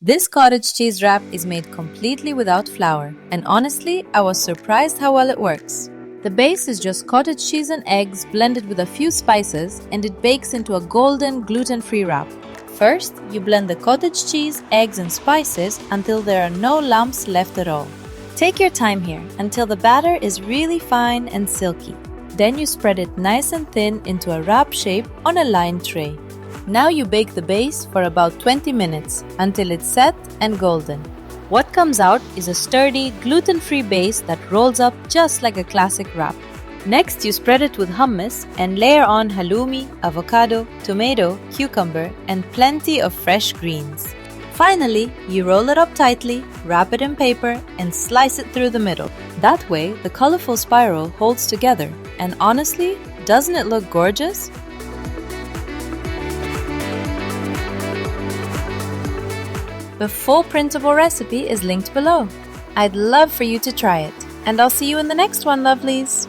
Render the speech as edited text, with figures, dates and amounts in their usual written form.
This cottage cheese wrap is made completely without flour, and honestly, I was surprised how well it works. The base is just cottage cheese and eggs blended with a few spices, and it bakes into a golden gluten-free wrap. First, you blend the cottage cheese, eggs, and spices until there are no lumps left at all. Take your time here until the batter is really fine and silky. Then you spread it nice and thin into a wrap shape on a lined tray. Now you bake the base for about 20 minutes until it's set and golden. What comes out is a sturdy, gluten-free base that rolls up just like a classic wrap. Next, you spread it with hummus and layer on halloumi, avocado, tomato, cucumber, and plenty of fresh greens. Finally, you roll it up tightly, wrap it in paper, and slice it through the middle. That way, the colorful spiral holds together. And honestly, doesn't it look gorgeous? The full printable recipe is linked below. I'd love for you to try it. And I'll see you in the next one, lovelies!